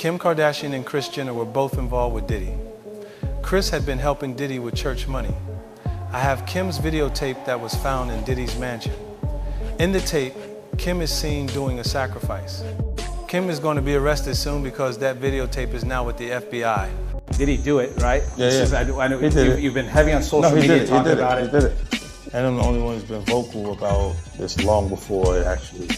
Kim Kardashian and Kris Jenner were both involved with Diddy. Kris had been helping Diddy with church money. I have Kim's videotape that was found in Diddy's mansion. In the tape, Kim is seen doing a sacrifice. Kim is going to be arrested soon because that videotape is now with the FBI. Did he do it, right? Yeah. I know you've been heavy on social media talking about it. He did it. And I'm the only one who's been vocal about this long before it actually.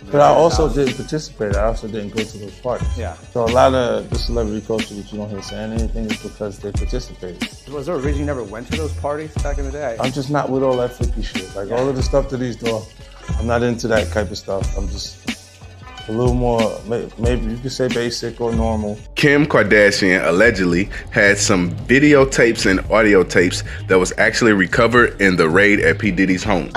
But I also didn't participate. I also didn't go to those parties. Yeah. So a lot of the celebrity culture that you don't hear saying anything is because they participated. Was there a reason you never went to those parties back in the day? I'm just not with all that freaky shit. Like all of the stuff that he's doing, I'm not into that type of stuff. I'm just a little more, maybe you could say basic or normal. Kim Kardashian allegedly had some videotapes and audio tapes that was actually recovered in the raid at P. Diddy's home.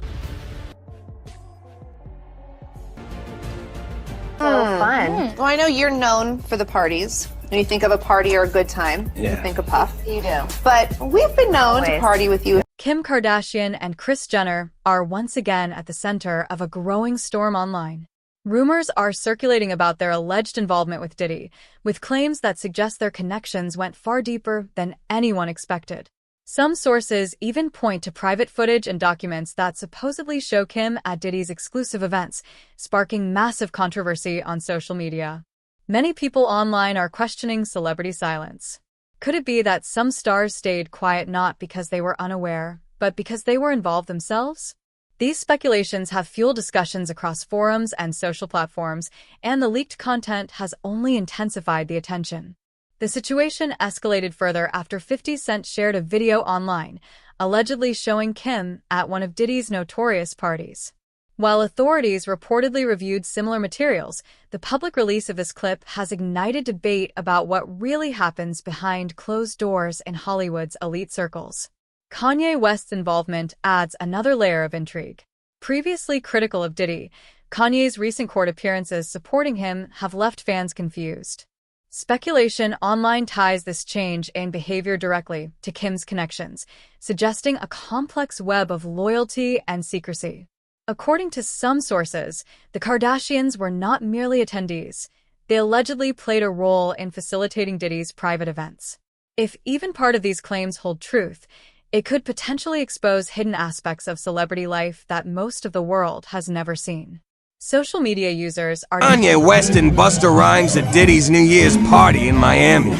Fun. Well, I know you're known for the parties. When you think of a party or a good time, you think of Puff. You do. But we've been known to party with you. Kim Kardashian and Kris Jenner are once again at the center of a growing storm online. Rumors are circulating about their alleged involvement with Diddy, with claims that suggest their connections went far deeper than anyone expected. Some sources even point to private footage and documents that supposedly show Kim at Diddy's exclusive events, sparking massive controversy on social media. Many people online are questioning celebrity silence. Could it be that some stars stayed quiet not because they were unaware, but because they were involved themselves? These speculations have fueled discussions across forums and social platforms, and the leaked content has only intensified the attention. The situation escalated further after 50 Cent shared a video online, allegedly showing Kim at one of Diddy's notorious parties. While authorities reportedly reviewed similar materials, the public release of this clip has ignited debate about what really happens behind closed doors in Hollywood's elite circles. Kanye West's involvement adds another layer of intrigue. Previously critical of Diddy, Kanye's recent court appearances supporting him have left fans confused. Speculation online ties this change in behavior directly to Kim's connections, suggesting a complex web of loyalty and secrecy. According to some sources, the Kardashians were not merely attendees. They allegedly played a role in facilitating Diddy's private events. If even part of these claims hold truth, it could potentially expose hidden aspects of celebrity life that most of the world has never seen. Social media users are Kanye West and Busta Rhymes at Diddy's New Year's party in Miami.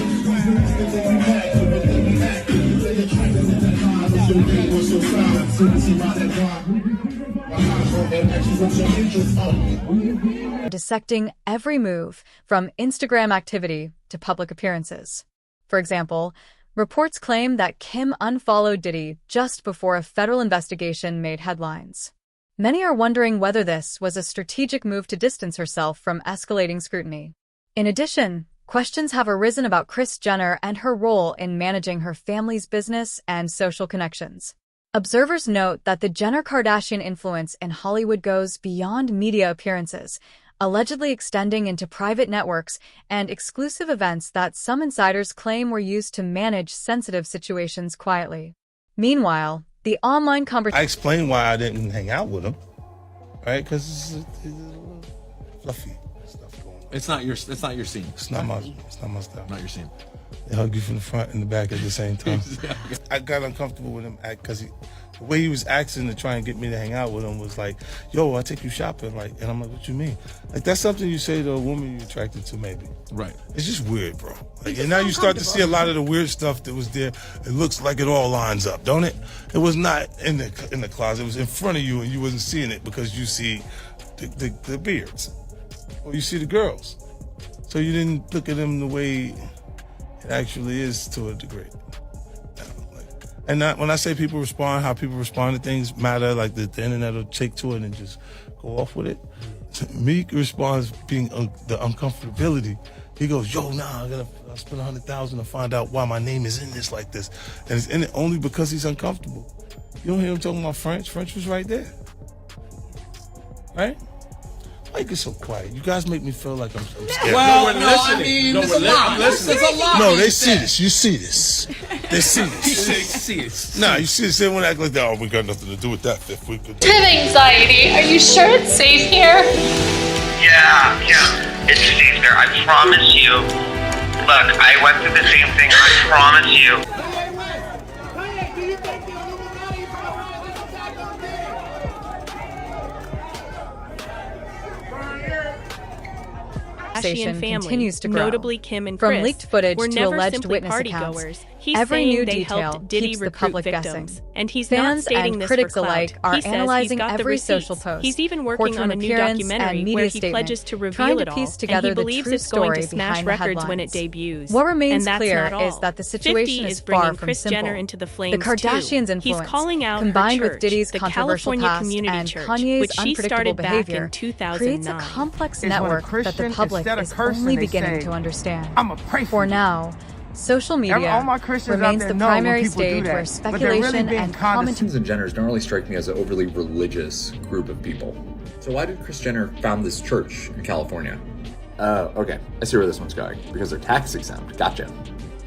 dissecting every move from Instagram activity to public appearances. For example, reports claim that Kim unfollowed Diddy just before a federal investigation made headlines. Many are wondering whether this was a strategic move to distance herself from escalating scrutiny. In addition, questions have arisen about Kris Jenner and her role in managing her family's business and social connections. Observers note that the Jenner-Kardashian influence in Hollywood goes beyond media appearances, allegedly extending into private networks and exclusive events that some insiders claim were used to manage sensitive situations quietly. Meanwhile, the online conversation... I explained why I didn't hang out with him, right? Because it's a little fluffy stuff going on. It's not your scene. It's not my stuff. Not your scene. They hug you from the front and the back at the same time. I got uncomfortable with him because the way he was acting to try and get me to hang out with him was like, yo, I'll take you shopping. Like, and I'm like, what you mean? Like, that's something you say to a woman you're attracted to, maybe. Right. It's just weird, bro. Like, and now you start to see a lot of the weird stuff that was there. It looks like it all lines up, don't it? It was not in the closet. It was in front of you and you wasn't seeing it because you see the beards. Or you see the girls. So you didn't look at them the way it actually is to a degree. And when I say people respond, how people respond to things matter, like the internet will take to it and just go off with it. Meek responds being the uncomfortability. He goes, yo, nah, I'll spend $100,000 to find out why my name is in this like this. And it's in it only because he's uncomfortable. You don't hear him talking about French. French was right there. Right? Why you get so quiet? You guys make me feel like I'm scared. Well, no, I mean, there's a lot. There's a lot. No, they see this. You see this. They see this. They see it. Nah, you see this. They won't act like that. Oh, we got nothing to do with that. If we could. I have anxiety. Are you sure it's safe here? Yeah, it's safe there. I promise you. I went through the same thing, I promise you. Kardashian family, continues to grow. notably Kim and From Kris, leaked footage were to never alleged simply witness accounts, partygoers. He's every saying new they detail helped Diddy keeps the recruit public victims. guessing. And he's not Fans stating and this critics for clout. alike are He says analyzing he's got the every receipts. social post, He's even working on a new courtroom appearance, documentary and media where he statement, pledges to reveal trying to it all, piece and together he the believes true it's going to story smash behind the records when it headlines. debuts. What remains and that's clear not is all. that the situation 50 is is bringing far from Kris simple. Jenner into the flames The Kardashians' too. influence, He's calling out combined her with Diddy's church, the controversial California past Community and Church, Kanye's which she unpredictable started back behavior, in 2009. creates a complex Is when a network that the Christian, public instead of is cursing, only they beginning say, to understand. "I'ma pray for you." now, social media all my Christians out remains there the know when primary people do stage that, where but they're really speculation being and condescending. commentary. And Jenners don't really strike me as an overly religious group of people. So why did Kris Jenner found this church in California? Okay, I see where this one's going. Because they're tax exempt. Gotcha.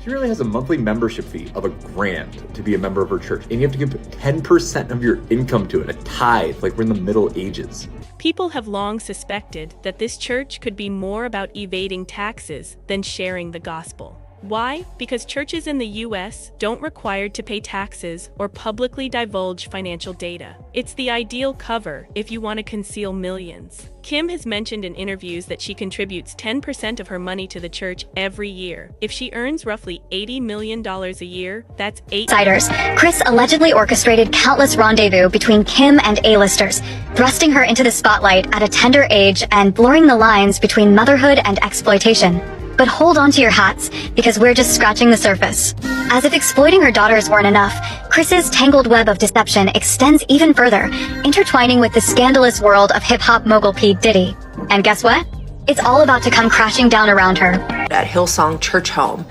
She really has a monthly membership fee of $1,000 to be a member of her church, and you have to give 10% of your income to it, a tithe, like we're in the Middle Ages. People have long suspected that this church could be more about evading taxes than sharing the gospel. Why? Because churches in the U.S. don't require to pay taxes or publicly divulge financial data. It's the ideal cover if you want to conceal millions. Kim has mentioned in interviews that she contributes 10% of her money to the church every year. If she earns roughly $80 million a year, that's Insiders. Kris allegedly orchestrated countless rendezvous between Kim and A-listers, thrusting her into the spotlight at a tender age and blurring the lines between motherhood and exploitation. But hold on to your hats, because we're just scratching the surface. As if exploiting her daughters weren't enough, Kris's tangled web of deception extends even further, intertwining with the scandalous world of hip-hop mogul P. Diddy. And guess what? It's all about to come crashing down around her. At Hillsong Church Home.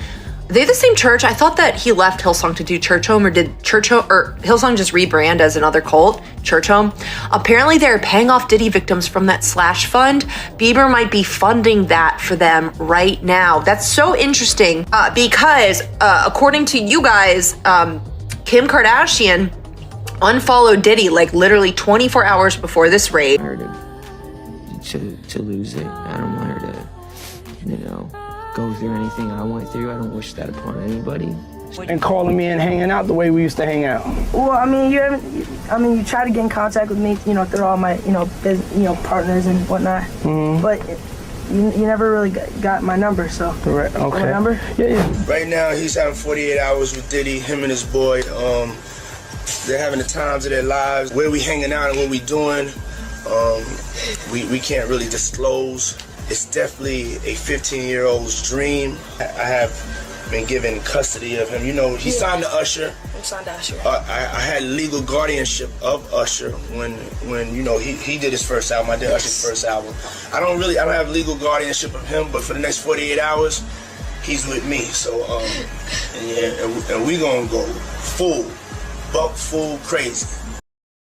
Are they the same church? I thought that he left Hillsong to do Church Home, or did Church Home or Hillsong just rebrand as another cult, Church Home? Apparently they're paying off Diddy victims from that slash fund. Bieber might be funding that for them right now. That's so interesting because according to you guys, Kim Kardashian unfollowed Diddy like literally 24 hours before this raid. To lose it. I don't want her to, go through anything I went through. I don't wish that upon anybody. And calling me and hanging out the way we used to hang out. Well, I mean, you try to get in contact with me, through all my, partners and whatnot. Mm-hmm. But you never really got my number, so. Right, okay. My number? Yeah. Right now, he's having 48 hours with Diddy, him and his boy. They're having the times of their lives. Where we hanging out and what we doing, we can't really disclose. It's definitely a 15-year-old's dream. I have been given custody of him. He signed to Usher. I'm signed to Usher. I had legal guardianship of Usher when he did his first album. I did Usher's first album. I don't have legal guardianship of him, but for the next 48 hours, he's with me. So, and we gonna go full crazy.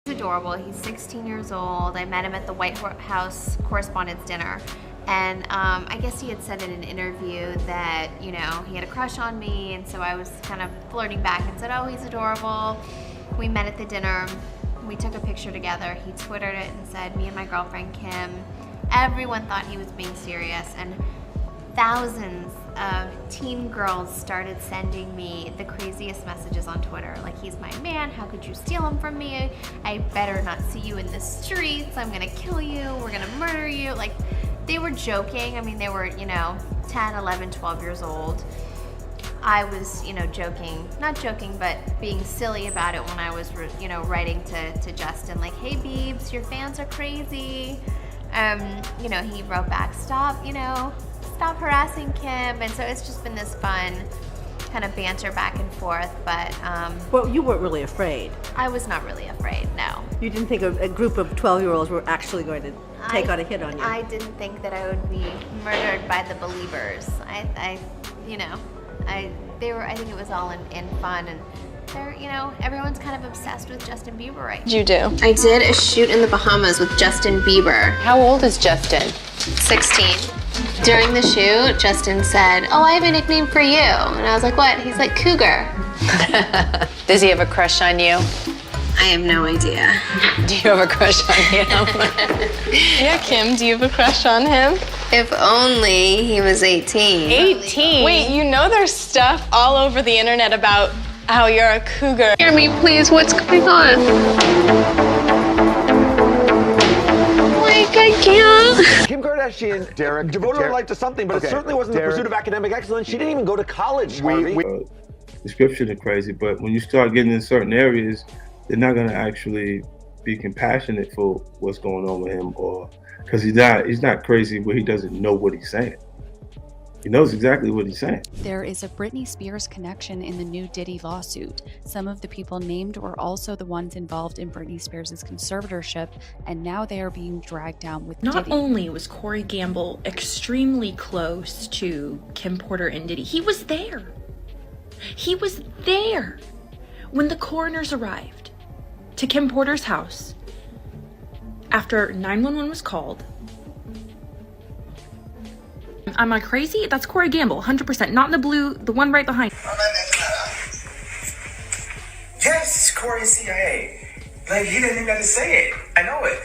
He's adorable. He's 16 years old. I met him at the White House Correspondents' Dinner. And I guess he had said in an interview that, he had a crush on me, and so I was kind of flirting back and said, oh, he's adorable. We met at the dinner. We took a picture together. He Twittered it and said, me and my girlfriend Kim. Everyone thought he was being serious, and thousands of teen girls started sending me the craziest messages on Twitter. Like, he's my man, how could you steal him from me? I better not see you in the streets. I'm gonna kill you, we're gonna murder you. Like, they were joking. I mean, they were, 10, 11, 12 years old. I was, joking, not joking, but being silly about it when I was, writing to Justin, like, hey, Beebs, your fans are crazy. He wrote back, stop harassing Kim. And so it's just been this fun kind of banter back and forth, but well, you weren't really afraid. I was not really afraid, no. You didn't think a group of 12-year-olds were actually going to take on a hit on you? I didn't think that I would be murdered by the believers. I think it was all in fun, and they're, everyone's kind of obsessed with Justin Bieber right now. Did you do? I did a shoot in the Bahamas with Justin Bieber. How old is Justin? 16. During the shoot, Justin said, oh, I have a nickname for you. And I was like, what? He's like, Cougar. Does he have a crush on you? I have no idea. Do you have a crush on him? Yeah, Kim, do you have a crush on him? If only he was 18. 18? Wait, you know there's stuff all over the internet about how you're a cougar. Hear me, please. What's going on? Like, I can't. Kim Kardashian, Derek, devoted her life to something, but it certainly wasn't the pursuit of academic excellence. She didn't even go to college, Harvey. Description is crazy, but when you start getting in certain areas, they're not going to actually be compassionate for what's going on with him, or because he's not crazy where he doesn't know what he's saying. He knows exactly what he's saying. There is a Britney Spears connection in the new Diddy lawsuit. Some of the people named were also the ones involved in Britney Spears' conservatorship, and now they are being dragged down with Not Diddy. only was Corey Gamble extremely close to Kim Porter and Diddy, he was there. He was there when the coroners arrived to Kim Porter's house after 911 was called. Am I crazy? That's Corey Gamble, 100%. Not in the blue, the one right behind. Yes, Corey CIA. Like, he didn't even have to say it. I know it.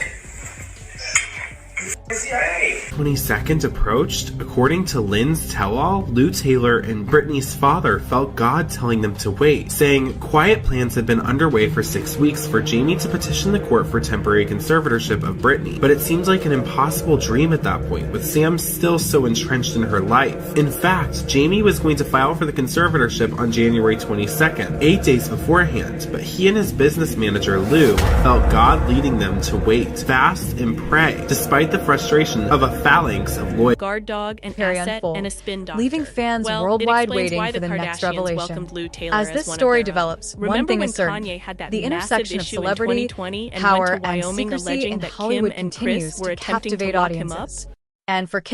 CIA. 22nd approached. According to Lynn's tell-all, Lou Taylor and Britney's father felt God telling them to wait, saying quiet plans had been underway for 6 weeks for Jamie to petition the court for temporary conservatorship of Britney. But it seemed like an impossible dream at that point, with Sam still so entrenched in her life. In fact, Jamie was going to file for the conservatorship on January 22nd, 8 days beforehand, but he and his business manager, Lou, felt God leading them to wait, fast, and pray, despite the frustration of a phalanx of lawyers. Guard dog, an Carry asset, unfold, and a spin doctor. leaving fans Well, worldwide it explains waiting why for the next Kardashians revelation. welcomed Lou Taylor As this one of story their own. develops, one Remember thing when is certain: Kanye had that the intersection of massive issue celebrity, in 2020 and power, went to and Wyoming secrecy alleging in that Hollywood Kim and continues Chris were to attempting to captivate lock him up? audiences. And for Kim